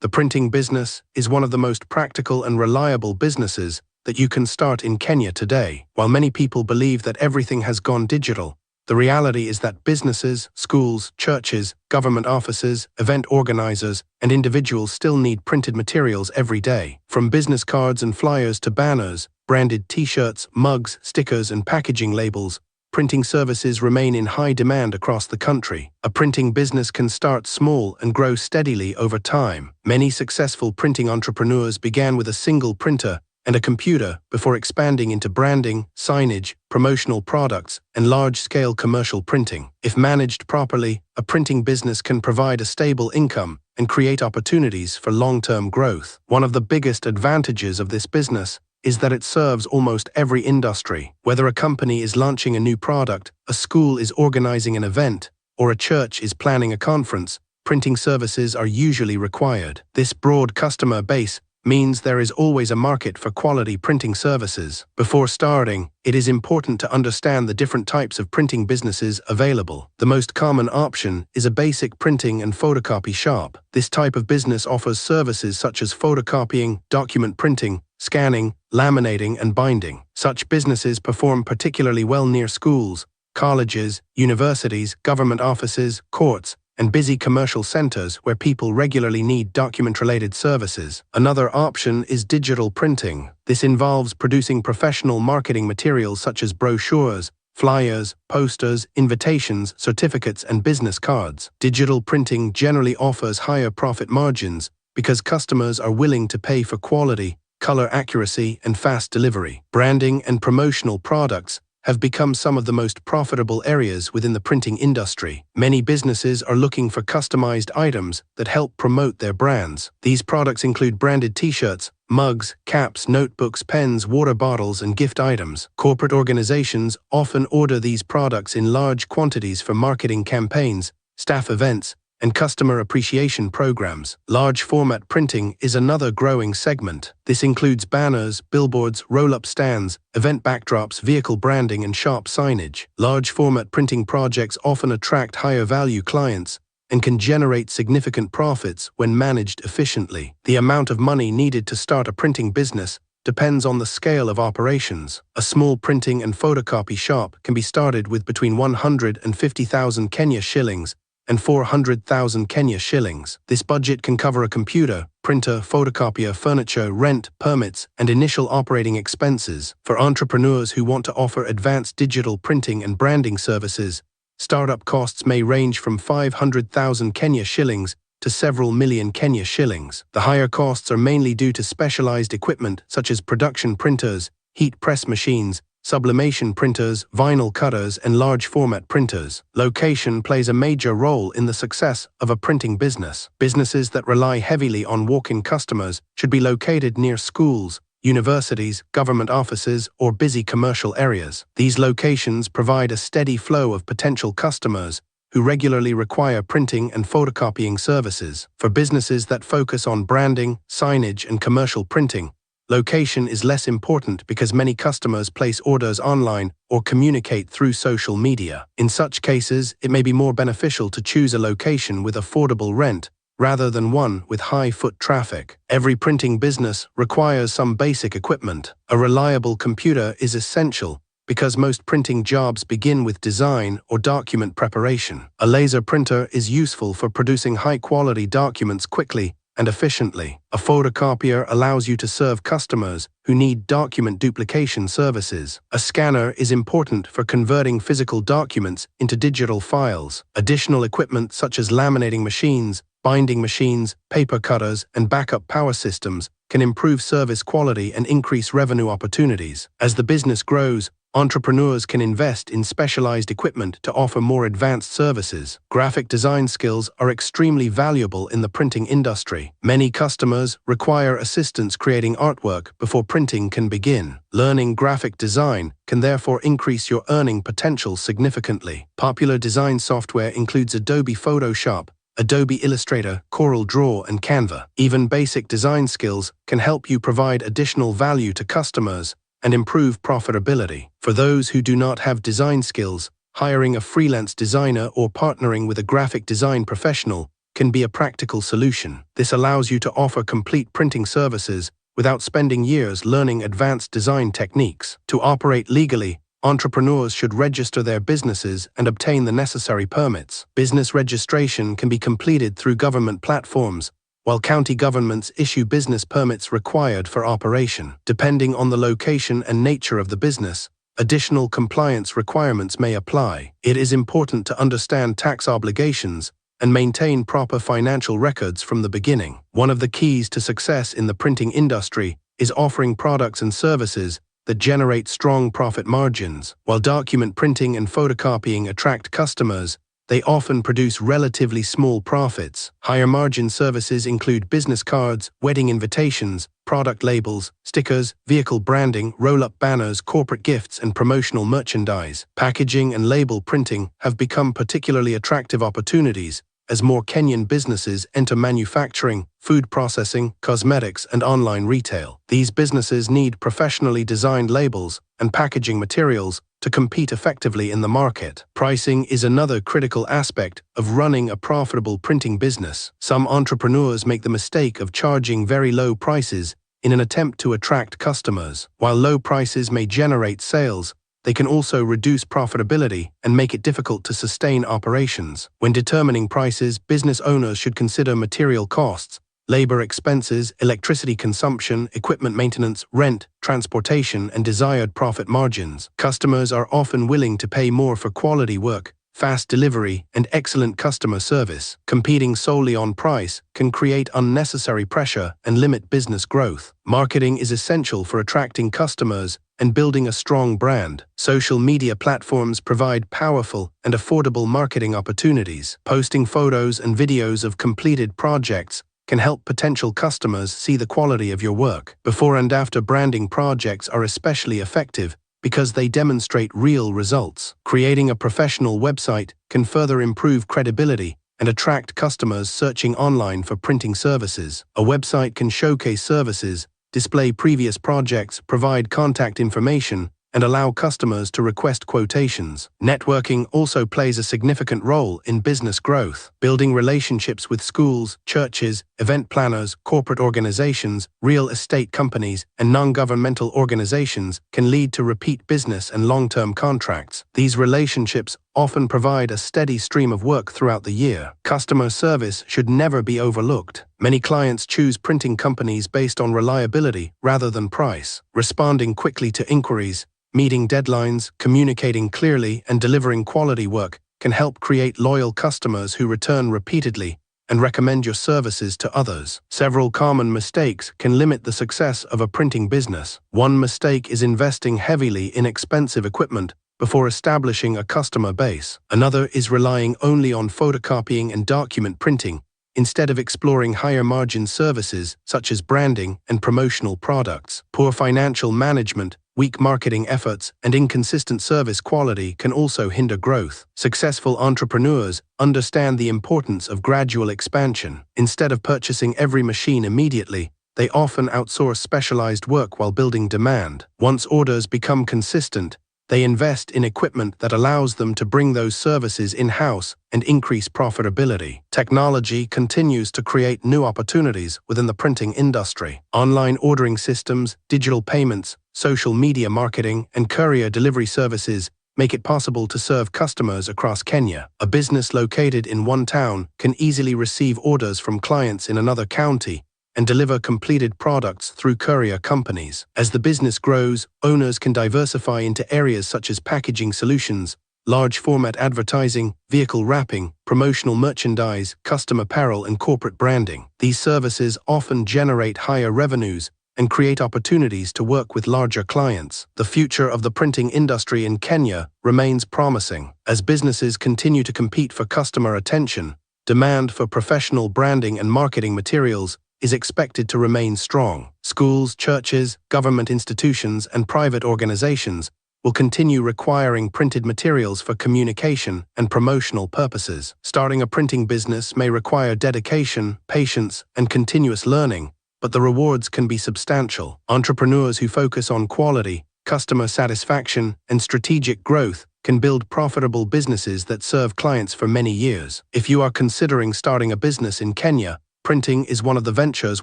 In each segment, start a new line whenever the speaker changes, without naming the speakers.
The printing business is one of the most practical and reliable businesses that you can start in Kenya today. While many people believe that everything has gone digital, the reality is that businesses, schools, churches, government offices, event organizers, and individuals still need printed materials every day. From business cards and flyers to banners, branded t-shirts, mugs, stickers, and packaging labels, printing services remain in high demand across the country. A printing business can start small and grow steadily over time. Many successful printing entrepreneurs began with a single printer and a computer before expanding into branding, signage, promotional products, and large-scale commercial printing. If managed properly, a printing business can provide a stable income and create opportunities for long-term growth. One of the biggest advantages of this business is that it serves almost every industry. Whether a company is launching a new product, a school is organizing an event, or a church is planning a conference, printing services are usually required. This broad customer base means there is always a market for quality printing services. Before starting, it is important to understand the different types of printing businesses available. The most common option is a basic printing and photocopy shop. This type of business offers services such as photocopying, document printing, scanning, laminating, and binding. Such businesses perform particularly well near schools, colleges, universities, government offices, courts, and busy commercial centers where people regularly need document-related services. Another option is digital printing. This involves producing professional marketing materials such as brochures, flyers, posters, invitations, certificates, and business cards. Digital printing generally offers higher profit margins because customers are willing to pay for quality, color accuracy, and fast delivery. Branding and promotional products have become some of the most profitable areas within the printing industry. Many businesses are looking for customized items that help promote their brands. These products include branded t-shirts, mugs, caps, notebooks, pens, water bottles, and gift items. Corporate organizations often order these products in large quantities for marketing campaigns, staff events, and customer appreciation programs. Large format printing is another growing segment. This includes banners, billboards, roll-up stands, event backdrops, vehicle branding, and shop signage. Large format printing projects often attract higher value clients and can generate significant profits when managed efficiently. The amount of money needed to start a printing business depends on the scale of operations. A small printing and photocopy shop can be started with between 150,000 Kenya shillings and 400,000 Kenya shillings. This budget can cover a computer, printer, photocopier, furniture, rent, permits, and initial operating expenses. For entrepreneurs who want to offer advanced digital printing and branding services, startup costs may range from 500,000 Kenya shillings to several million Kenya shillings. The higher costs are mainly due to specialized equipment such as production printers, heat press machines, sublimation printers, vinyl cutters, and large format printers. Location plays a major role in the success of a printing business. Businesses that rely heavily on walk-in customers should be located near schools, universities, government offices, or busy commercial areas. These locations provide a steady flow of potential customers who regularly require printing and photocopying services. For businesses that focus on branding, signage, and commercial printing, location is less important because many customers place orders online or communicate through social media. In such cases, it may be more beneficial to choose a location with affordable rent rather than one with high foot traffic. Every printing business requires some basic equipment. A reliable computer is essential because most printing jobs begin with design or document preparation. A laser printer is useful for producing high-quality documents quickly and efficiently. A photocopier allows you to serve customers who need document duplication services. A scanner is important for converting physical documents into digital files. Additional equipment such as laminating machines, binding machines, paper cutters, and backup power systems can improve service quality and increase revenue opportunities. As the business grows, entrepreneurs can invest in specialized equipment to offer more advanced services. Graphic design skills are extremely valuable in the printing industry. Many customers require assistance creating artwork before printing can begin. Learning graphic design can therefore increase your earning potential significantly. Popular design software includes Adobe Photoshop, Adobe Illustrator, Corel Draw, and Canva. Even basic design skills can help you provide additional value to customers and improve profitability. For those who do not have design skills, hiring a freelance designer or partnering with a graphic design professional can be a practical solution. This allows you to offer complete printing services without spending years learning advanced design techniques. To operate legally, entrepreneurs should register their businesses and obtain the necessary permits. Business registration can be completed through government platforms, while county governments issue business permits required for operation. Depending on the location and nature of the business, additional compliance requirements may apply. It is important to understand tax obligations and maintain proper financial records from the beginning. One of the keys to success in the printing industry is offering products and services that generate strong profit margins. While document printing and photocopying attract customers, they often produce relatively small profits. Higher margin services include business cards, wedding invitations, product labels, stickers, vehicle branding, roll-up banners, corporate gifts, and promotional merchandise. Packaging and label printing have become particularly attractive opportunities as more Kenyan businesses enter manufacturing, food processing, cosmetics, and online retail. These businesses need professionally designed labels and packaging materials to compete effectively in the market. Pricing is another critical aspect of running a profitable printing business. Some entrepreneurs make the mistake of charging very low prices in an attempt to attract customers. While low prices may generate sales, they can also reduce profitability and make it difficult to sustain operations. When determining prices, business owners should consider material costs, labor expenses, electricity consumption, equipment maintenance, rent, transportation, and desired profit margins. Customers are often willing to pay more for quality work, fast delivery, and excellent customer service. Competing solely on price can create unnecessary pressure and limit business growth. Marketing is essential for attracting customers and building a strong brand. Social media platforms provide powerful and affordable marketing opportunities. Posting photos and videos of completed projects can help potential customers see the quality of your work. Before and after branding projects are especially effective because they demonstrate real results. Creating a professional website can further improve credibility and attract customers searching online for printing services. A website can showcase services, display previous projects, provide contact information, and allow customers to request quotations. Networking also plays a significant role in business growth. Building relationships with schools, churches, event planners, corporate organizations, real estate companies, and non-governmental organizations can lead to repeat business and long-term contracts. These relationships often provide a steady stream of work throughout the year. Customer service should never be overlooked. Many clients choose printing companies based on reliability rather than price. Responding quickly to inquiries, meeting deadlines, communicating clearly, and delivering quality work can help create loyal customers who return repeatedly and recommend your services to others. Several common mistakes can limit the success of a printing business. One mistake is investing heavily in expensive equipment before establishing a customer base. Another is relying only on photocopying and document printing instead of exploring higher margin services such as branding and promotional products. Poor financial management, weak marketing efforts, and inconsistent service quality can also hinder growth. Successful entrepreneurs understand the importance of gradual expansion. Instead of purchasing every machine immediately, they often outsource specialized work while building demand. Once orders become consistent, they invest in equipment that allows them to bring those services in-house and increase profitability. Technology continues to create new opportunities within the printing industry. Online ordering systems, digital payments, social media marketing, and courier delivery services make it possible to serve customers across Kenya. A business located in one town can easily receive orders from clients in another county and deliver completed products through courier companies. As the business grows, owners can diversify into areas such as packaging solutions, large format advertising, vehicle wrapping, promotional merchandise, custom apparel, and corporate branding. These services often generate higher revenues and create opportunities to work with larger clients. The future of the printing industry in Kenya remains promising. As businesses continue to compete for customer attention, demand for professional branding and marketing materials is expected to remain strong. Schools, churches, government institutions, and private organizations will continue requiring printed materials for communication and promotional purposes. Starting a printing business may require dedication, patience, and continuous learning, but the rewards can be substantial. Entrepreneurs who focus on quality, customer satisfaction, and strategic growth can build profitable businesses that serve clients for many years. If you are considering starting a business in Kenya, printing is one of the ventures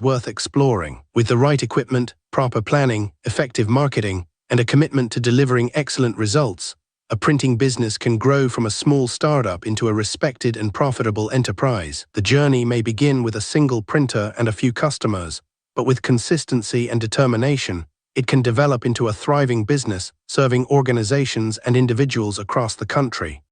worth exploring. With the right equipment, proper planning, effective marketing, and a commitment to delivering excellent results, a printing business can grow from a small startup into a respected and profitable enterprise. The journey may begin with a single printer and a few customers, but with consistency and determination, it can develop into a thriving business serving organizations and individuals across the country.